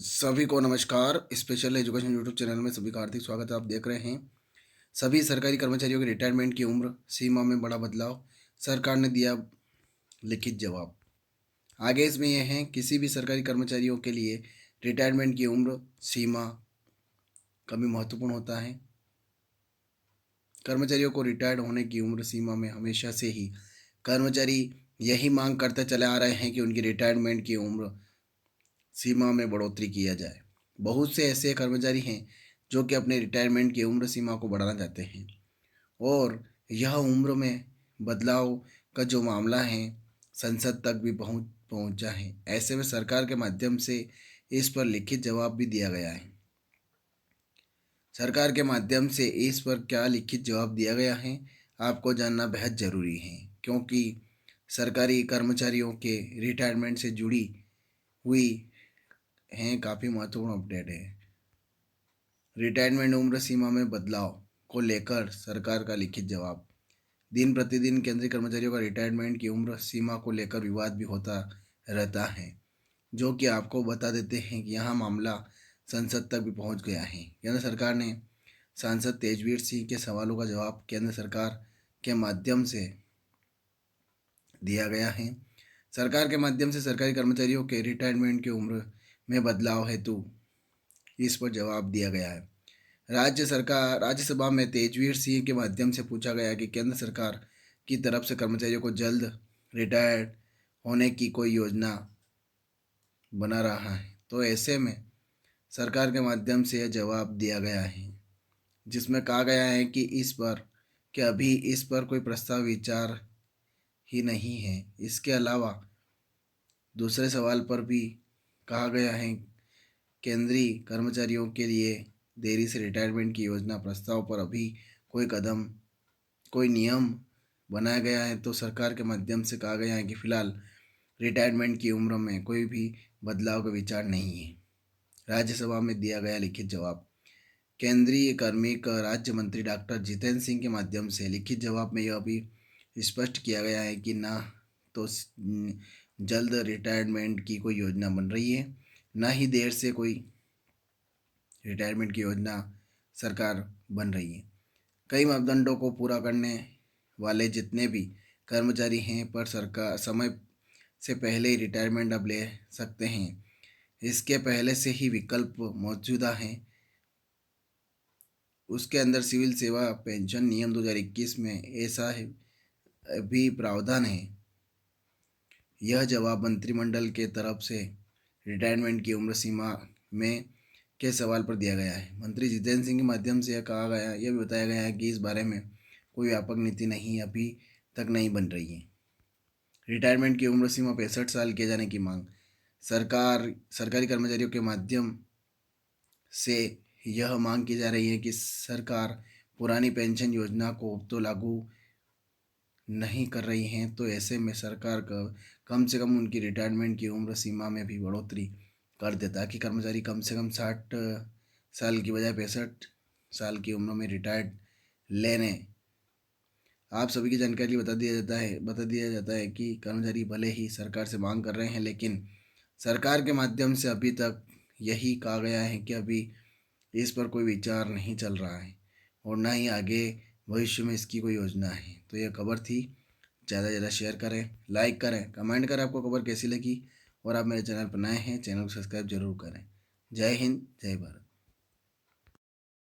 सभी को नमस्कार। स्पेशल एजुकेशन यूट्यूब चैनल में सभी का हार्दिक स्वागत है। आप देख रहे हैं सभी सरकारी कर्मचारियों की रिटायरमेंट की उम्र सीमा में बड़ा बदलाव, सरकार ने दिया लिखित जवाब। आगे इसमें यह है, किसी भी सरकारी कर्मचारियों के लिए रिटायरमेंट की उम्र सीमा कभी महत्वपूर्ण होता है। कर्मचारियों को रिटायर्ड होने की उम्र सीमा में हमेशा से ही कर्मचारी यही मांग करते चले आ रहे हैं कि उनकी रिटायरमेंट की उम्र सीमा में बढ़ोतरी किया जाए। बहुत से ऐसे कर्मचारी हैं जो कि अपने रिटायरमेंट की उम्र सीमा को बढ़ाना चाहते हैं और यह उम्र में बदलाव का जो मामला है संसद तक भी पहुंचा है। ऐसे में सरकार के माध्यम से इस पर लिखित जवाब भी दिया गया है। सरकार के माध्यम से इस पर क्या लिखित जवाब दिया गया है आपको जानना बेहद ज़रूरी है, क्योंकि सरकारी कर्मचारियों के रिटायरमेंट से जुड़ी हुई हैं काफ़ी महत्वपूर्ण अपडेट है। रिटायरमेंट उम्र सीमा में बदलाव को लेकर सरकार का लिखित जवाब। दिन प्रतिदिन केंद्रीय कर्मचारियों का रिटायरमेंट की उम्र सीमा को लेकर विवाद भी होता रहता है, जो कि आपको बता देते हैं कि यह मामला संसद तक भी पहुंच गया है। केंद्र सरकार ने सांसद तेजवीर सिंह के सवालों का जवाब केंद्र सरकार के माध्यम से दिया गया है। सरकार के माध्यम से सरकारी कर्मचारियों के रिटायरमेंट की उम्र में बदलाव हेतु इस पर जवाब दिया गया है। राज्यसभा में तेजवीर सिंह के माध्यम से पूछा गया कि केंद्र सरकार की तरफ से कर्मचारियों को जल्द रिटायर्ड होने की कोई योजना बना रहा है, तो ऐसे में सरकार के माध्यम से यह जवाब दिया गया है, जिसमें कहा गया है कि अभी इस पर कोई प्रस्ताव विचार ही नहीं है। इसके अलावा दूसरे सवाल पर भी कहा गया है, केंद्रीय कर्मचारियों के लिए देरी से रिटायरमेंट की योजना प्रस्ताव पर अभी कोई नियम बनाया गया है, तो सरकार के माध्यम से कहा गया है कि फिलहाल रिटायरमेंट की उम्र में कोई भी बदलाव का विचार नहीं है। राज्यसभा में दिया गया लिखित जवाब। केंद्रीय कार्मिक राज्य मंत्री डॉक्टर जितेंद्र सिंह के माध्यम से लिखित जवाब में यह भी स्पष्ट किया गया है कि ना तो जल्द रिटायरमेंट की कोई योजना बन रही है, ना ही देर से कोई रिटायरमेंट की योजना सरकार बन रही है। कई मापदंडों को पूरा करने वाले जितने भी कर्मचारी हैं पर सरकार समय से पहले ही रिटायरमेंट अब ले सकते हैं। इसके पहले से ही विकल्प मौजूदा हैं। उसके अंदर सिविल सेवा पेंशन नियम 2021 में ऐसा भी प्रावधान है। यह जवाब मंत्रिमंडल के तरफ से रिटायरमेंट की उम्र सीमा में के सवाल पर दिया गया है। मंत्री जितेंद्र सिंह के माध्यम से यह भी बताया गया है कि इस बारे में कोई व्यापक नीति नहीं अभी तक नहीं बन रही है। रिटायरमेंट की उम्र सीमा 65 साल किए जाने की मांग। सरकारी कर्मचारियों के माध्यम से यह मांग की जा रही है कि सरकार पुरानी पेंशन योजना को तो लागू नहीं कर रही हैं, तो ऐसे में सरकार का कम से कम उनकी रिटायरमेंट की उम्र सीमा में भी बढ़ोतरी कर दे, ताकि कर्मचारी कम से कम 60 साल की बजाय 65 साल की उम्र में रिटायर्ड लेने। आप सभी की जानकारी बता दिया जाता है कि कर्मचारी भले ही सरकार से मांग कर रहे हैं, लेकिन सरकार के माध्यम से अभी तक यही कहा गया है कि अभी इस पर कोई विचार नहीं चल रहा है और ना ही आगे भविष्य में इसकी कोई योजना है। तो यह खबर थी। ज़्यादा से ज़्यादा शेयर करें, लाइक करें, कमेंट करें आपको खबर कैसी लगी, और आप मेरे चैनल पर नए हैं चैनल को सब्सक्राइब जरूर करें। जय हिंद, जय भारत।